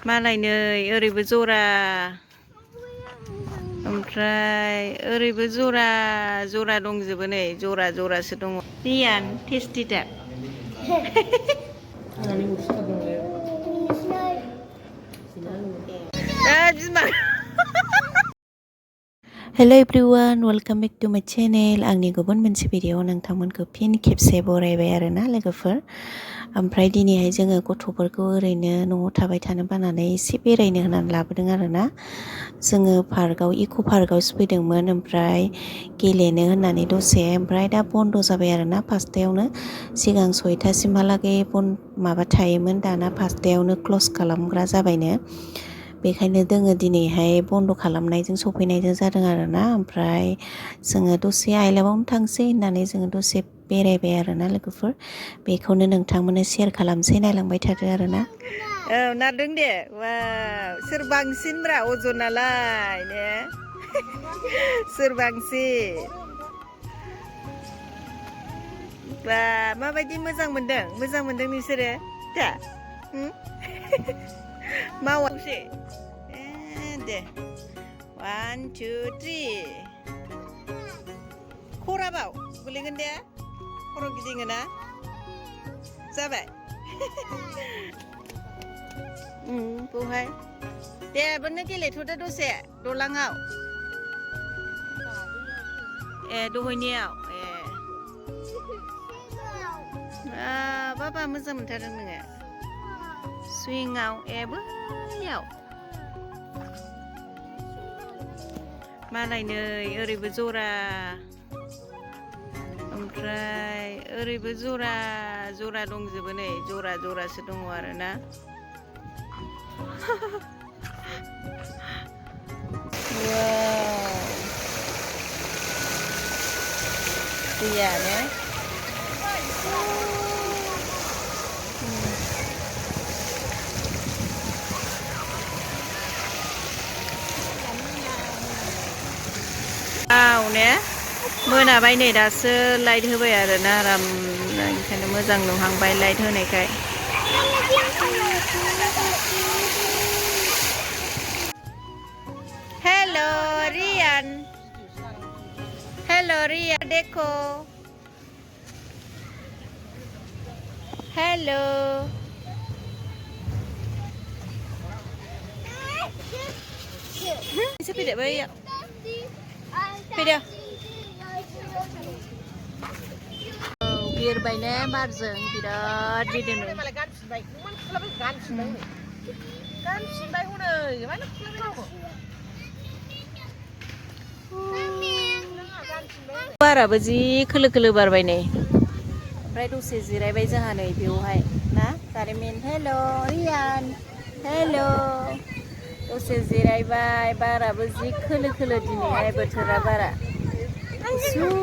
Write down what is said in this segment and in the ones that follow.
मालायनो ओरैबो जरा ओमफ्राय ओरैबो जरा जरा दंजोबो नै जरा जरासो दङ रियान टेस्टि दा बिमा हेल' एभ्रिवान वेलकाम बेक टु माय चेनेल आंनि गुबुन मोनसे भिडिअ'आव नोंथांमोनखौ फिन खेबसे बरायबाय आरोना लोगोफोर ओमफ्राय दिनैहाय जोङो गथ'फोरखौ ओरैनो न'आव थाबाय थानो बानानै एसे बेरायनो होनानै लाबोदों आरोना जोङो पार्कआव इक' पार्कआवसो फैदोंमोन ओमफ्राय गेलेनो होननानै दसे ओमफ्राय दा बन्द' जाबाय आरोना फासथायावनो सिगां 6थासिमहालागै माबा थायोमोन दाना फासथायावनो क्लस खालामग्रा जाबायनो बेखायनो जोङो दिनैहाय बन्द' खालामनायजों सफैनायजों जादों आरोना ओमफ्राय जोङो दसे आइलाबावनो थांसै होननानै जोङो दसे बेरायबाय आरोना लोगोफोर बेखौनो नोंथांमोननो शेयार खालामसै नायलांबाय थादो आरोना औ नारदों दे वाव सोर बांसिनब्रा अजनालाय ने सोर बांसिन बा माबायदि मोजां मोनदों नोंसोरो दा मावासै दे 1 2 3 खराबाव गोलैगोन दे खर' गिदिङो ना जाबाय बहाय दे बोनो गेलेथ'दो दसे दलाङाव दहैनियाव बाबा मोजां मोनथारदों नोङो सुइंआव बैयाव मालायनो ओरैबो जरा ओमफ्राय ओरैबो जरा जरा दंजोबो नै जरा जरासो दङ आरोना दैयानो ने मोनाबाय नै दासो लाइट होबाय आरोना आराम ओंखायनो मोजां नुहांबाय लाइट होनायखाय हेल' रियान देखो हेल' एसे फैदो बैयाव फैदो बिरबाय ने बारजों बिराद बिरदों बाराबो जि खोलो खोलो बारबाय नै ओमफ्राय दसे जिरायबाय जोंहा नै बेवहाय ना जारिमिन हेल' रियान हेल' दसे जिरायबाय बाराबो जि खोलो खोलो दिनैहाय बोथोरा बारा सुनो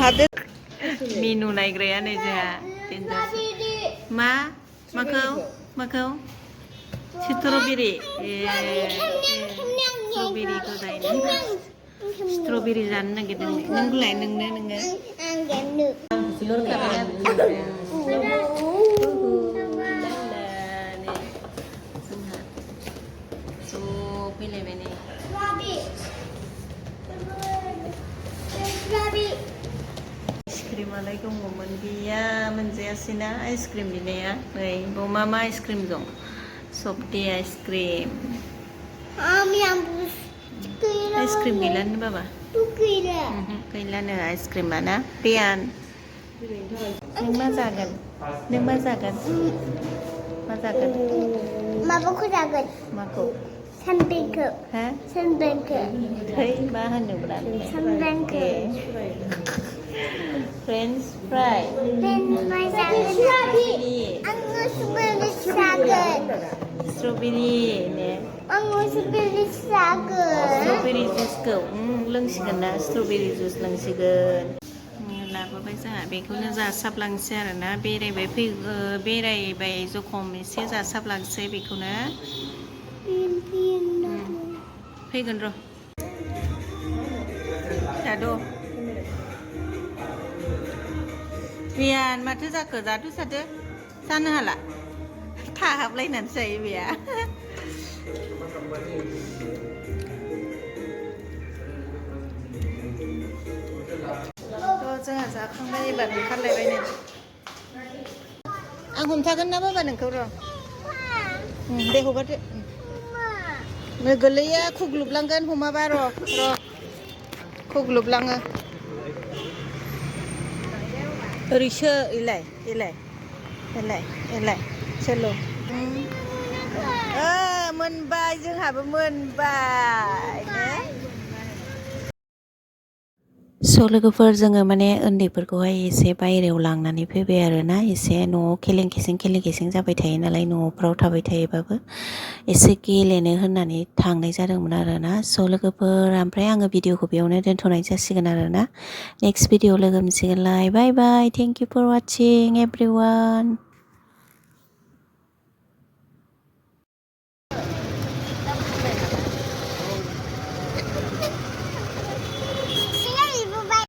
हाबदो मेनु नायग्राया नै जोंहा माखौ स्ट्रबेरी स्ट्रबेरीखौ जायो स्ट्रबेरी जानो नागिरदों नोंलाय नोङो फैलायबाय नै आइसक्रिमालाय दङमोन गैया मोनजायासैना आइसक्रिम बिनाया नै बाव मा आइसक्रिम दं सफ्टी आइसक्रिम आइसक्रिम गैलानो बाबा गैलानो आइसक्रिमा ना रियान नों मा जागोन माबाखौ जागोन माखौ सानब्रेनखौ थै मा होनोब्रा सानब्रेनखौ फ्रेन्स फ्राइ स्ट्रबेरी ने स्ट्रबेरी जुसखौ लोंसिगोन ना स्ट्रबेरी जुस लोंसिगोन लाबोबाय जोंहा बेखौनो जासाबलांसै आरोना बेरायबाय जखम एसे जासाबलांसै बेखौनो फैगोन र' दाद' बियान माथो जाखो जादो सादो जानो हाला थाहाबलायनानैसो जायो बिया थ' जोंहा जाखांबाय एबार ओंखारलायबाय नै आं हमथागोन ना बाबा नोंखौ र' दे हगारदो गोलैया खुग्लुबलांगोन हमाबा र' खुग्लुबलाङो ओरैसो एलाय सोलो मोनबाय जोंहाबो मोनबाय स' लोगोफोर जोङो माने उन्दैफोरखौहाय एसे बायहेरायाव लांनानै फैबाय आरोना एसे न'आव खेलें खेसें जाबाय थायो नालाय न'फ्राव थाबाय थायोबाबो एसे गेलेनो होननानै थांनाय जादोंमोन आरोना स' लोगोफोर ओमफ्राय आङो भिडिअखौ बेयावनो दोनथ'नाय जासिगोन आरोना नेक्स्ट भिडिअ लोगो मोनसिगोनलाय bye bye thank you for watching everyone